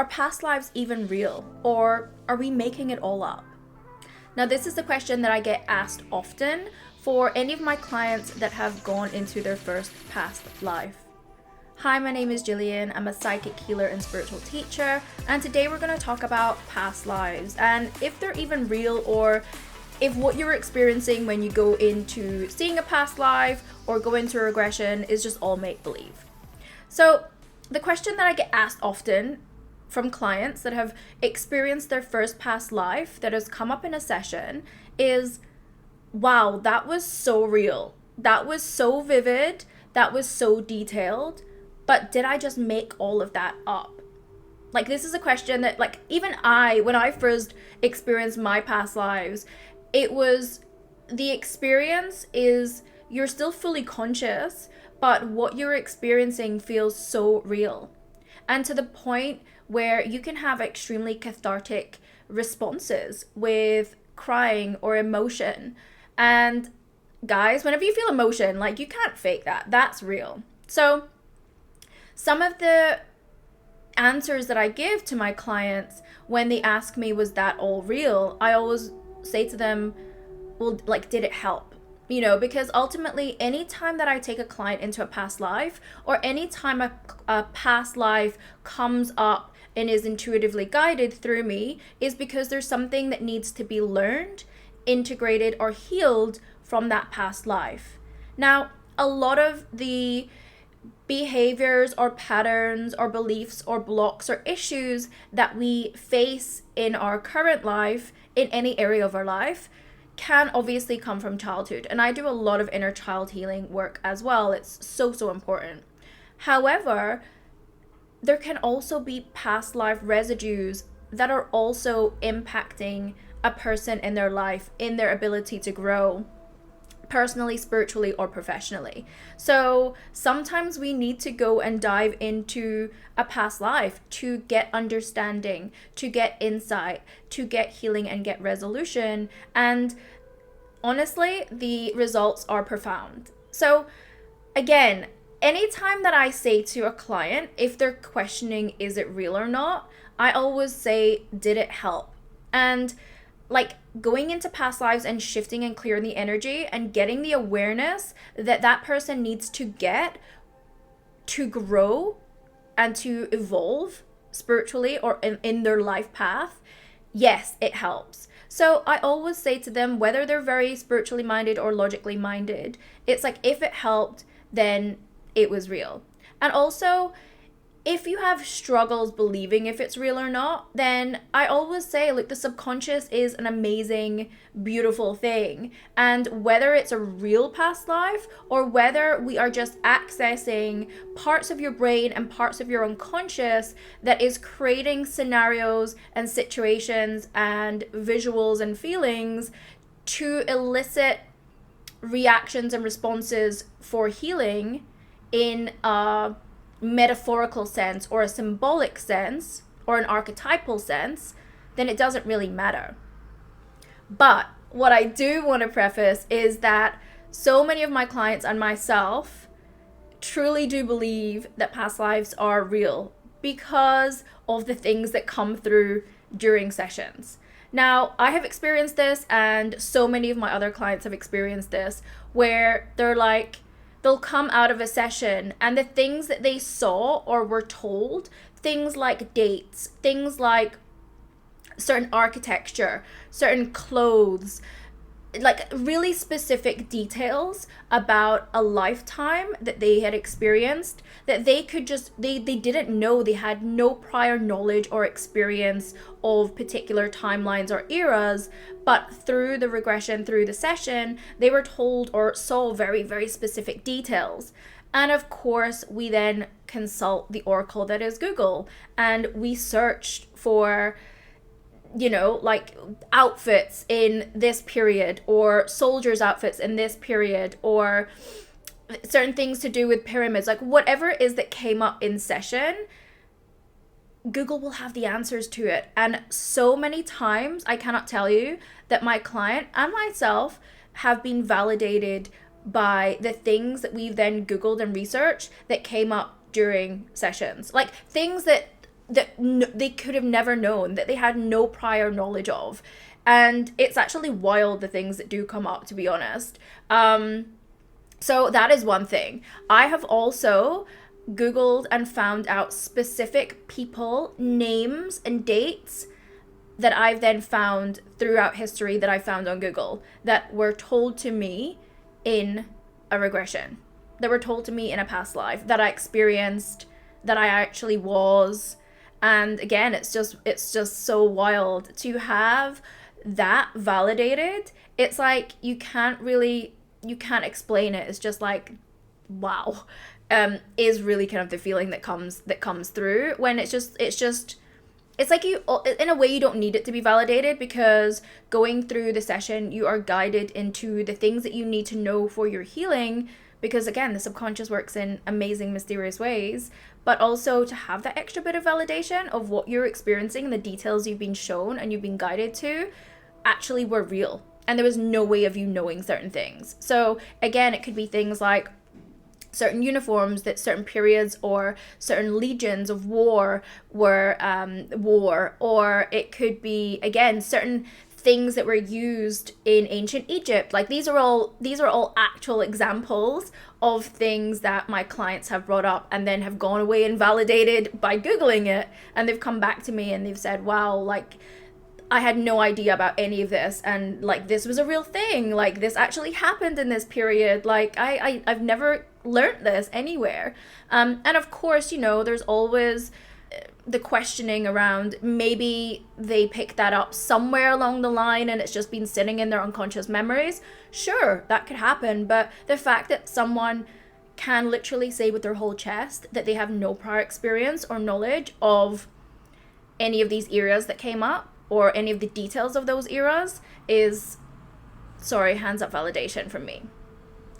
are past lives even real, or are we making it all up? Now, this is a question that I get asked often for any of my clients that have gone into their first past life. Hi, my name is Gillian. I'm a psychic healer and spiritual teacher, and today we're going to talk about past lives and if they're even real, or if what you're experiencing when you go into seeing a past life or go into regression is just all make-believe. So the question that I get asked often from clients that have experienced their first past life that has come up in a session is, wow, that was so real. That was so vivid. That was so detailed. But did I just make all of that up? Like, this is a question that, like, even when I first experienced my past lives, it was, the experience is you're still fully conscious, but what you're experiencing feels so real. And to the point where you can have extremely cathartic responses with crying or emotion. And guys, whenever you feel emotion, like, you can't fake that. That's real. So some of the answers that I give to my clients when they ask me, was that all real? I always say to them, well, like, did it help? You know, because ultimately, anytime that I take a client into a past life, or anytime a past life comes up and is intuitively guided through me, is because there's something that needs to be learned, integrated, or healed from that past life. Now, a lot of the behaviors or patterns or beliefs or blocks or issues that we face in our current life, in any area of our life, can obviously come from childhood. And I do a lot of inner child healing work as well. It's so important. However, there can also be past life residues that are also impacting a person in their life, in their ability to grow personally, spiritually, or professionally. So sometimes we need to go and dive into a past life to get understanding, to get insight, to get healing and get resolution. And honestly, the results are profound. So again, anytime that I say to a client, if they're questioning, is it real or not, I always say, did it help? And like, going into past lives and shifting and clearing the energy and getting the awareness that that person needs to get to grow and to evolve spiritually or in their life path, yes, it helps. So I always say to them, whether they're very spiritually minded or logically minded, it's like, if it helped, then it was real. And also, if you have struggles believing if it's real or not, then I always say, like, the subconscious is an amazing, beautiful thing. And whether it's a real past life or whether we are just accessing parts of your brain and parts of your unconscious that is creating scenarios and situations and visuals and feelings to elicit reactions and responses for healing in a metaphorical sense or a symbolic sense or an archetypal sense, then it doesn't really matter. But what I do want to preface is that so many of my clients and myself truly do believe that past lives are real because of the things that come through during sessions. Now, I have experienced this, and so many of my other clients have experienced this, where they'll come out of a session and the things that they saw or were told, things like dates, things like certain architecture, certain clothes, like really specific details about a lifetime that they had experienced, that they could just, they didn't know, they had no prior knowledge or experience of particular timelines or eras, but through the regression, through the session, they were told or saw very, very specific details. And of course, we then consult the oracle that is Google, and we searched for, you know, like outfits in this period, or soldiers' outfits in this period, or certain things to do with pyramids, like whatever it is that came up in session, Google will have the answers to it. And so many times, I cannot tell you that my client and myself have been validated by the things that we've then Googled and researched that came up during sessions. Like things that they could have never known, that they had no prior knowledge of. And it's actually wild, the things that do come up, to be honest. So that is one thing. I have also Googled and found out specific people, names, and dates that I've then found throughout history, that I found on Google, that were told to me in a regression, that were told to me in a past life, that I experienced, that I actually was. And again, it's just so wild to have that validated. It's like you can't explain it. It's just like, wow. Is really kind of the feeling that comes through when it's like, you, in a way, you don't need it to be validated, because going through the session, you are guided into the things that you need to know for your healing, because again, the subconscious works in amazing, mysterious ways. But also to have that extra bit of validation of what you're experiencing and the details you've been shown and you've been guided to actually were real, and there was no way of you knowing certain things. So again, it could be things like certain uniforms that certain periods or certain legions of war were war, or it could be, again, certain things that were used in ancient Egypt. Like these are all actual examples of things that my clients have brought up and then have gone away and validated by Googling it, and they've come back to me and they've said, wow, like, I had no idea about any of this, and like, this was a real thing, like this actually happened in this period, like I've never learned this anywhere. And of course, there's always the questioning around, maybe they picked that up somewhere along the line and it's just been sitting in their unconscious memories. Sure, that could happen, but the fact that someone can literally say with their whole chest that they have no prior experience or knowledge of any of these eras that came up, or any of the details of those eras, is, sorry, hands up validation from me.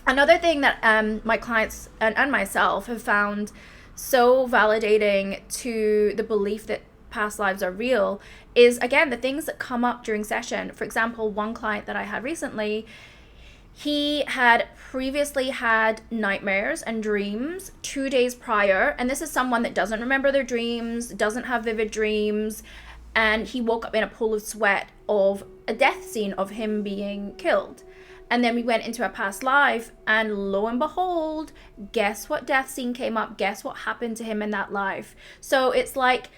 Another thing that my clients and myself have found so validating to the belief that past lives are real is, again, the things that come up during session. For example, one client that I had recently, he had previously had nightmares and dreams 2 days prior, and this is someone that doesn't remember their dreams, doesn't have vivid dreams, and he woke up in a pool of sweat of a death scene of him being killed. And then we went into a past life, and lo and behold, guess what death scene came up? Guess what happened to him in that life? So it's like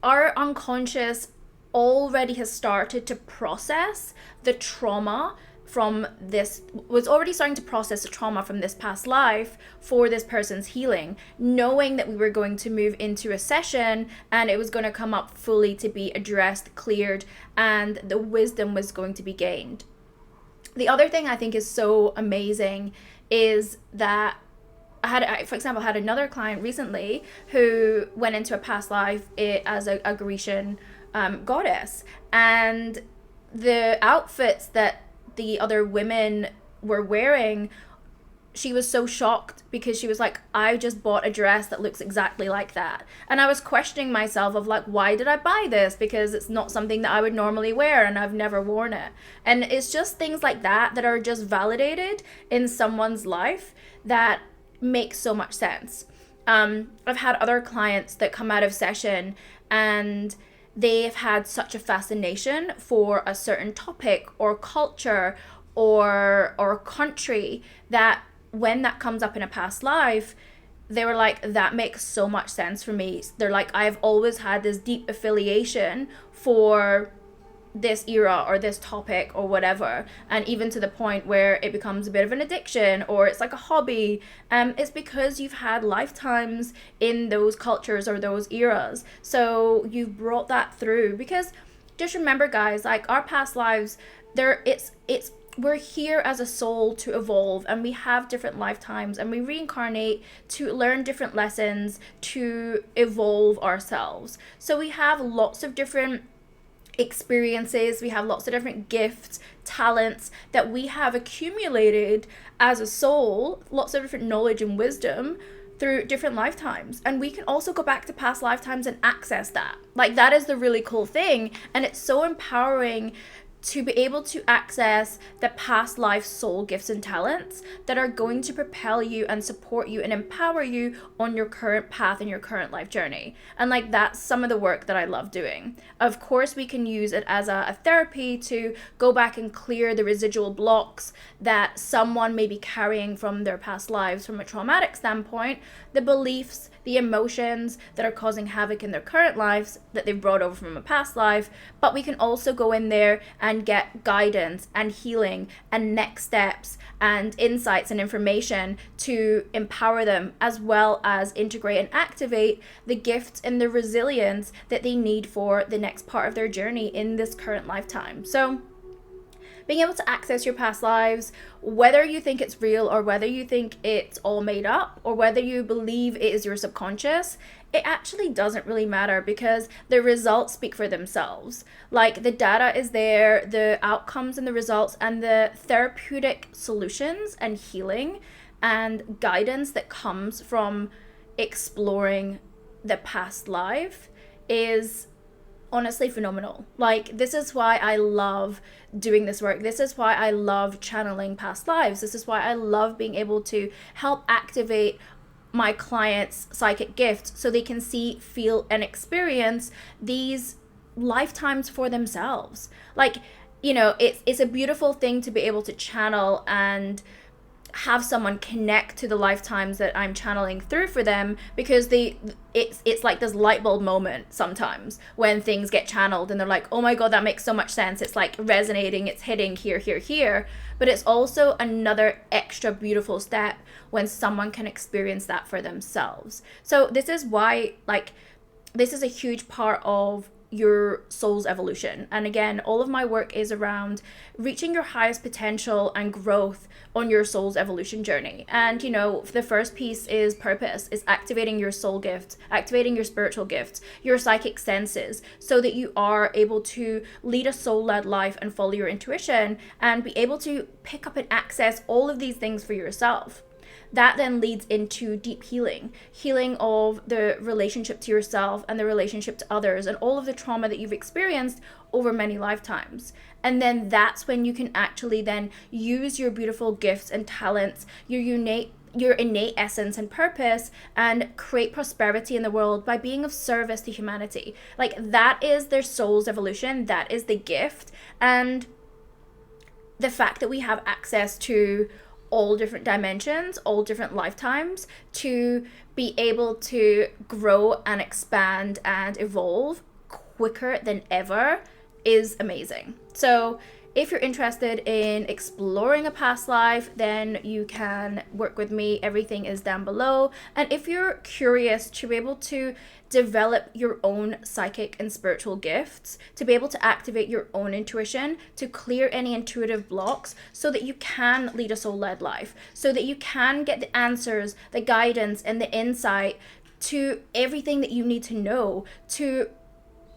our unconscious already has started to process the trauma from this, was already starting to process the trauma from this past life for this person's healing, knowing that we were going to move into a session and it was going to come up fully to be addressed, cleared, and the wisdom was going to be gained. The other thing I think is so amazing is that for example, I had another client recently who went into a past life as a Grecian goddess, and the outfits that the other women were wearing, she was so shocked because she was like, I just bought a dress that looks exactly like that. And I was questioning myself of like, why did I buy this? Because it's not something that I would normally wear and I've never worn it. And it's just things like that are just validated in someone's life that makes so much sense. I've had other clients that come out of session and they've had such a fascination for a certain topic or culture or country that when that comes up in a past life, they were like, that makes so much sense for me. They're like, I've always had this deep affiliation for this era or this topic or whatever, and even to the point where it becomes a bit of an addiction or it's like a hobby. It's because you've had lifetimes in those cultures or those eras, so you've brought that through. Because just remember, guys, like our past lives, we're here as a soul to evolve, and we have different lifetimes, and we reincarnate to learn different lessons to evolve ourselves. So we have lots of different experiences, we have lots of different gifts, talents that we have accumulated as a soul, lots of different knowledge and wisdom through different lifetimes. And we can also go back to past lifetimes and access that. Like, that is the really cool thing, and it's so empowering to be able to access the past life soul gifts and talents that are going to propel you and support you and empower you on your current path and your current life journey. And like, that's some of the work that I love doing. Of course, we can use it as a therapy to go back and clear the residual blocks that someone may be carrying from their past lives from a traumatic standpoint, the beliefs, the emotions that are causing havoc in their current lives that they've brought over from a past life. But we can also go in there and get guidance and healing and next steps and insights and information to empower them, as well as integrate and activate the gifts and the resilience that they need for the next part of their journey in this current lifetime. So being able to access your past lives, whether you think it's real or whether you think it's all made up or whether you believe it is your subconscious, it actually doesn't really matter, because the results speak for themselves. Like, the data is there, the outcomes and the results and the therapeutic solutions and healing and guidance that comes from exploring the past life is honestly phenomenal. Like, this is why I love doing this work. This is why I love channeling past lives. This is why I love being able to help activate my clients' psychic gifts so they can see, feel, and experience these lifetimes for themselves. Like, you know, it's a beautiful thing to be able to channel and have someone connect to the lifetimes that I'm channeling through for them, because it's like this light bulb moment sometimes when things get channeled and they're like, oh my god, that makes so much sense. It's like resonating, it's hitting here. But it's also another extra beautiful step when someone can experience that for themselves. So this is why, like, this is a huge part of your soul's evolution. And again, all of my work is around reaching your highest potential and growth on your soul's evolution journey. And you know, the first piece is purpose, is activating your soul gift, activating your spiritual gifts, your psychic senses, so that you are able to lead a soul-led life and follow your intuition and be able to pick up and access all of these things for yourself. That then leads into deep healing of the relationship to yourself and the relationship to others and all of the trauma that you've experienced over many lifetimes. And then that's when you can actually then use your beautiful gifts and talents, your innate essence and purpose, and create prosperity in the world by being of service to humanity. Like, that is their soul's evolution. That is the gift. And the fact that we have access to all different dimensions, all different lifetimes, to be able to grow and expand and evolve quicker than ever is amazing. So if you're interested in exploring a past life, then you can work with me. Everything is down below. And if you're curious to be able to develop your own psychic and spiritual gifts, to be able to activate your own intuition, to clear any intuitive blocks so that you can lead a soul-led life, so that you can get the answers, the guidance, and the insight to everything that you need to know to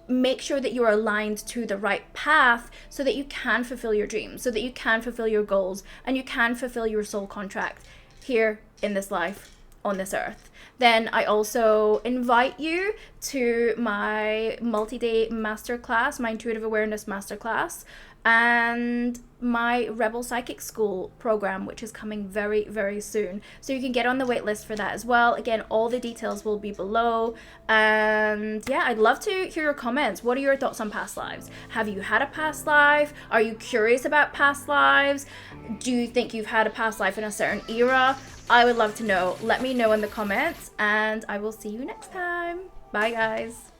make sure that you're aligned to the right path, so that you can fulfill your dreams, so that you can fulfill your goals, and you can fulfill your soul contract here in this life on this earth, then I also invite you to my multi-day masterclass, my intuitive awareness masterclass, and my Rebel Psychic School program, which is coming very, very soon. So you can get on the wait list for that as well. Again, all the details will be below. And yeah, I'd love to hear your comments. What are your thoughts on past lives? Have you had a past life? Are you curious about past lives? Do you think you've had a past life in a certain era? I would love to know. Let me know in the comments, and I will see you next time. Bye, guys.